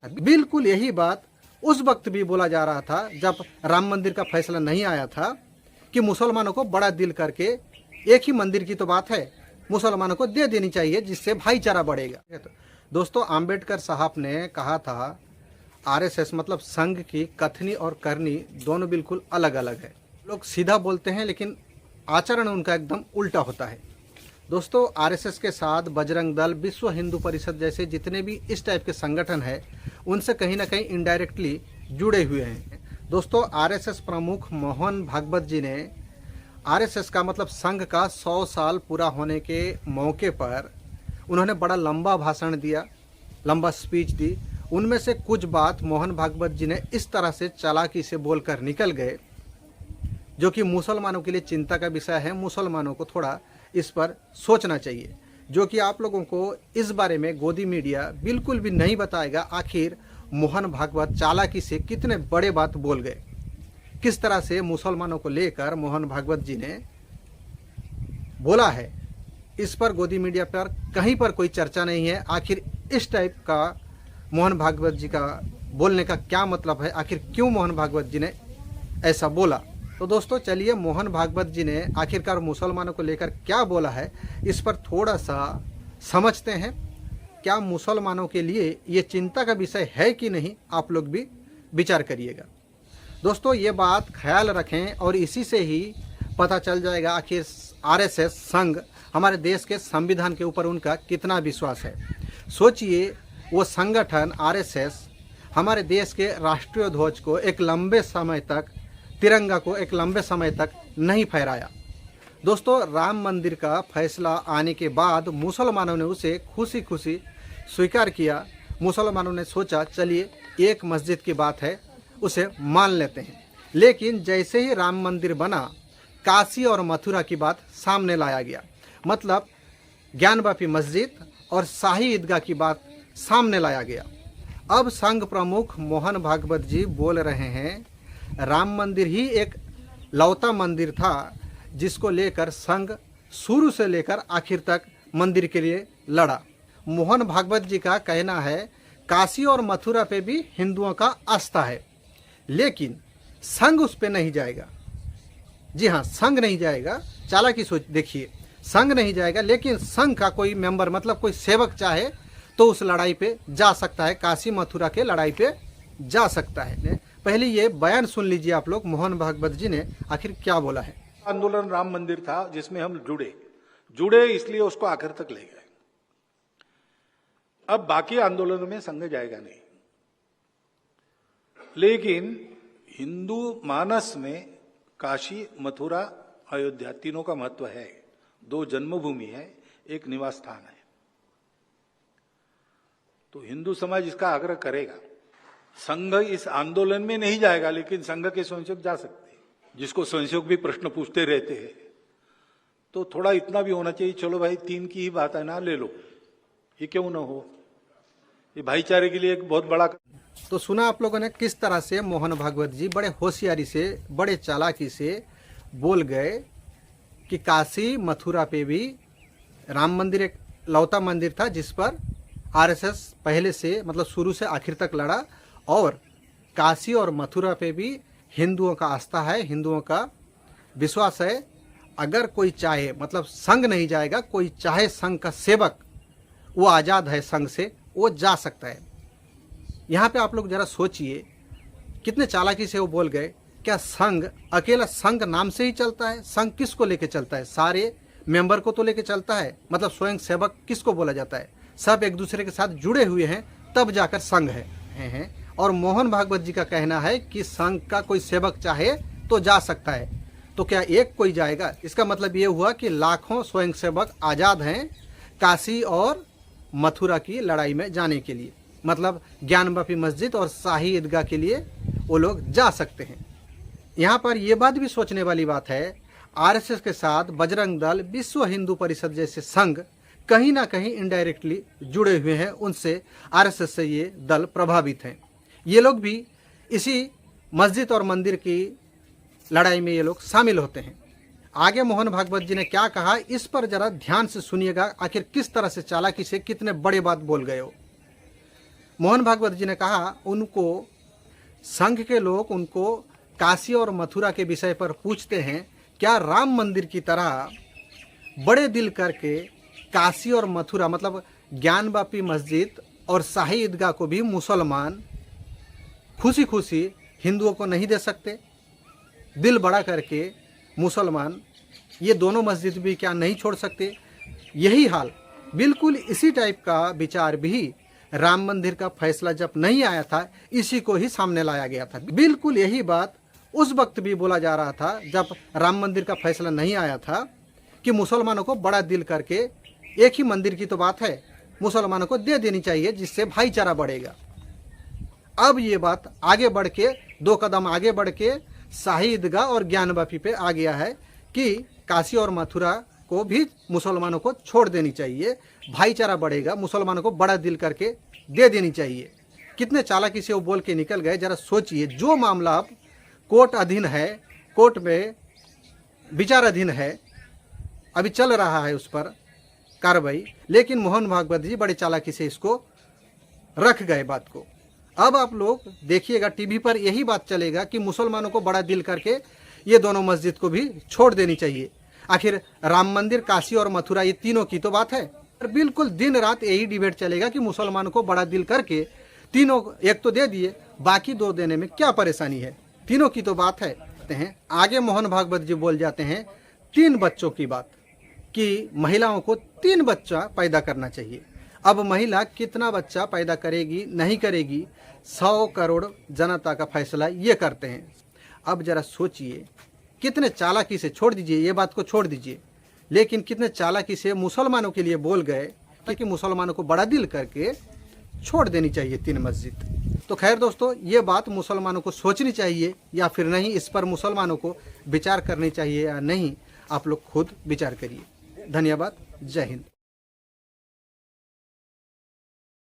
बिल्कुल यही बात उस वक्त भी बोला जा रहा था जब राम मंदिर का फैसला नहीं आया था कि मुसलमानों को बड़ा दिल करके एक ही मंदिर की तो बात है, मुसलमानों को दे देनी चाहिए जिससे भाईचारा बढ़ेगा। तो दोस्तों, आम्बेडकर साहब ने कहा था आरएसएस मतलब संघ की कथनी और करनी दोनों बिल्कुल अलग अलग है। लोग सीधा बोलते हैं लेकिन आचरण उनका एकदम उल्टा होता है। दोस्तों, आरएसएस के साथ बजरंग दल, विश्व हिंदू परिषद जैसे जितने भी इस टाइप के संगठन हैं उनसे कहीं ना कहीं इनडायरेक्टली जुड़े हुए हैं। दोस्तों, आरएसएस प्रमुख मोहन भागवत जी ने आरएसएस का मतलब संघ का 100 साल पूरा होने के मौके पर उन्होंने बड़ा लंबा भाषण दिया, लंबा स्पीच दी। उनमें से कुछ बात मोहन भागवत जी ने इस तरह से चालाकी से बोलकर निकल गए जो कि मुसलमानों के लिए चिंता का विषय है। मुसलमानों को थोड़ा इस पर सोचना चाहिए, जो कि आप लोगों को इस बारे में गोदी मीडिया बिल्कुल भी नहीं बताएगा। आखिर मोहन भागवत चालाकी से कितने बड़े बात बोल गए, किस तरह से मुसलमानों को लेकर मोहन भागवत जी ने बोला है, इस पर गोदी मीडिया पर कहीं पर कोई चर्चा नहीं है। आखिर इस टाइप का मोहन भागवत जी का बोलने का क्या मतलब है, आखिर क्यों मोहन भागवत जी ने ऐसा बोला। तो दोस्तों, चलिए मोहन भागवत जी ने आखिरकार मुसलमानों को लेकर क्या बोला है इस पर थोड़ा सा समझते हैं। क्या मुसलमानों के लिए ये चिंता का विषय है कि नहीं, आप लोग भी विचार करिएगा। दोस्तों, ये बात ख्याल रखें और इसी से ही पता चल जाएगा आखिर आरएसएस संघ हमारे देश के संविधान के ऊपर उनका कितना विश्वास है। सोचिए, वो संगठन आरएसएस हमारे देश के राष्ट्रीय ध्वज को एक लंबे समय तक, तिरंगा को एक लंबे समय तक नहीं फहराया। दोस्तों, राम मंदिर का फैसला आने के बाद मुसलमानों ने उसे खुशी खुशी स्वीकार किया। मुसलमानों ने सोचा चलिए एक मस्जिद की बात है, उसे मान लेते हैं। लेकिन जैसे ही राम मंदिर बना, काशी और मथुरा की बात सामने लाया गया। मतलब ज्ञानवापी मस्जिद और शाही ईदगाह की बात सामने लाया गया। अब संघ प्रमुख मोहन भागवत जी बोल रहे हैं राम मंदिर ही एक लौता मंदिर था जिसको लेकर संघ शुरू से लेकर आखिर तक मंदिर के लिए लड़ा। मोहन भागवत जी का कहना है काशी और मथुरा पे भी हिंदुओं का आस्था है, लेकिन संघ उस पे नहीं जाएगा। जी हाँ, संघ नहीं जाएगा। चालाकी सोच देखिए, संघ नहीं जाएगा, लेकिन संघ का कोई मेंबर मतलब कोई सेवक चाहे तो उस लड़ाई पे जा सकता है, काशी मथुरा के लड़ाई पे जा सकता है। पहले ये बयान सुन लीजिए आप लोग, मोहन भागवत जी ने आखिर क्या बोला है। आंदोलन राम मंदिर था जिसमें हम जुड़े इसलिए उसको आखिर तक ले गए। अब बाकी आंदोलनों में संघ जाएगा नहीं, लेकिन हिंदू मानस में काशी, मथुरा, अयोध्या तीनों का महत्व है। 2 जन्मभूमि है, एक निवास स्थान है। तो हिंदू समाज इसका आग्रह करेगा। संघ इस आंदोलन में नहीं जाएगा, लेकिन संघ के स्वयंसेवक जा सकते हैं, जिसको स्वयंसेवक भी प्रश्न पूछते रहते हैं। तो थोड़ा इतना भी होना चाहिए, चलो भाई 3 की ही बात है ना, ले लो, ये क्यों ना हो। ये भाईचारे के लिए एक बहुत बड़ा। तो सुना आप लोगों ने किस तरह से मोहन भागवत जी बड़े होशियारी से, बड़े चालाकी से बोल गए कि काशी मथुरा पे भी राम मंदिर एक लौता मंदिर था जिस पर आरएसएस पहले से मतलब शुरू से आखिर तक लड़ा, और काशी और मथुरा पे भी हिंदुओं का आस्था है, हिंदुओं का विश्वास है। अगर कोई चाहे, मतलब संघ नहीं जाएगा, कोई चाहे संघ का सेवक, वो आज़ाद है संघ से, वो जा सकता है। यहाँ पे आप लोग जरा सोचिए कितने चालाकी से वो बोल गए। क्या संघ अकेला संघ नाम से ही चलता है? संघ किसको लेके चलता है? सारे मेंबर को तो लेके चलता है। मतलब स्वयं सेवक किसको बोला जाता है? सब एक दूसरे के साथ जुड़े हुए हैं तब जाकर संघ है। और मोहन भागवत जी का कहना है कि संघ का कोई सेवक चाहे तो जा सकता है। तो क्या एक कोई जाएगा? इसका मतलब ये हुआ कि लाखों स्वयंसेवक आज़ाद हैं काशी और मथुरा की लड़ाई में जाने के लिए। मतलब ज्ञानवापी मस्जिद और शाही ईदगाह के लिए वो लोग जा सकते हैं। यहाँ पर यह बात भी सोचने वाली बात है, आरएसएस के साथ बजरंग दल, विश्व हिंदू परिषद जैसे संघ कहीं ना कहीं इनडायरेक्टली जुड़े हुए हैं। उनसे, आरएसएस से ये दल प्रभावित हैं। ये लोग भी इसी मस्जिद और मंदिर की लड़ाई में ये लोग शामिल होते हैं। आगे मोहन भागवत जी ने क्या कहा, इस पर जरा ध्यान से सुनिएगा। आखिर किस तरह से चालाकी से कितने बड़े बात बोल गए हो। मोहन भागवत जी ने कहा उनको संघ के लोग उनको काशी और मथुरा के विषय पर पूछते हैं, क्या राम मंदिर की तरह बड़े दिल करके काशी और मथुरा मतलब ज्ञानवापी मस्जिद और शाही ईदगाह को भी मुसलमान खुशी खुशी हिंदुओं को नहीं दे सकते? दिल बड़ा करके मुसलमान ये दोनों मस्जिद भी क्या नहीं छोड़ सकते? यही हाल बिल्कुल इसी टाइप का विचार भी राम मंदिर का फैसला जब नहीं आया था इसी को ही सामने लाया गया था। बिल्कुल यही बात उस वक्त भी बोला जा रहा था जब राम मंदिर का फैसला नहीं आया था कि मुसलमानों को बड़ा दिल करके एक ही मंदिर की तो बात है, मुसलमानों को दे देनी चाहिए जिससे भाईचारा बढ़ेगा। अब ये बात आगे बढ़ के 2 कदम आगे बढ़ के शाही ईदगाह और ज्ञानवापी पे आ गया है कि काशी और मथुरा को भी मुसलमानों को छोड़ देनी चाहिए, भाईचारा बढ़ेगा, मुसलमानों को बड़ा दिल करके दे देनी चाहिए। कितने चालाकी से वो बोल के निकल गए। जरा सोचिए, जो मामला अब कोर्ट अधीन है, कोर्ट में विचाराधीन है, अभी चल रहा है उस पर कार्रवाई, लेकिन मोहन भागवत जी बड़े चालाकी से इसको रख गए बात को। अब आप लोग देखिएगा टीवी पर यही बात चलेगा कि मुसलमानों को बड़ा दिल करके ये दोनों मस्जिद को भी छोड़ देनी चाहिए। आखिर राम मंदिर, काशी और मथुरा ये तीनों की तो बात है। बिल्कुल दिन रात यही डिबेट चलेगा कि मुसलमानों को बड़ा दिल करके तीनों एक तो दे दिए, बाकी 2 देने में क्या परेशानी है? तीनों की तो बात है। आगे मोहन भागवत जी बोल जाते हैं 3 बच्चों की बात, कि महिलाओं को 3 बच्चा पैदा करना चाहिए। अब महिला कितना बच्चा पैदा करेगी नहीं करेगी 100 करोड़ जनता का फैसला ये करते हैं। अब जरा सोचिए, कितने चालाकी से, छोड़ दीजिए ये बात को, छोड़ दीजिए, लेकिन कितने चालाकी से मुसलमानों के लिए बोल गए कि मुसलमानों को बड़ा दिल करके छोड़ देनी चाहिए 3 मस्जिद। तो खैर दोस्तों, ये बात मुसलमानों को सोचनी चाहिए या फिर नहीं, इस पर मुसलमानों को विचार करनी चाहिए या नहीं, आप लोग खुद विचार करिए। धन्यवाद। जय हिंद।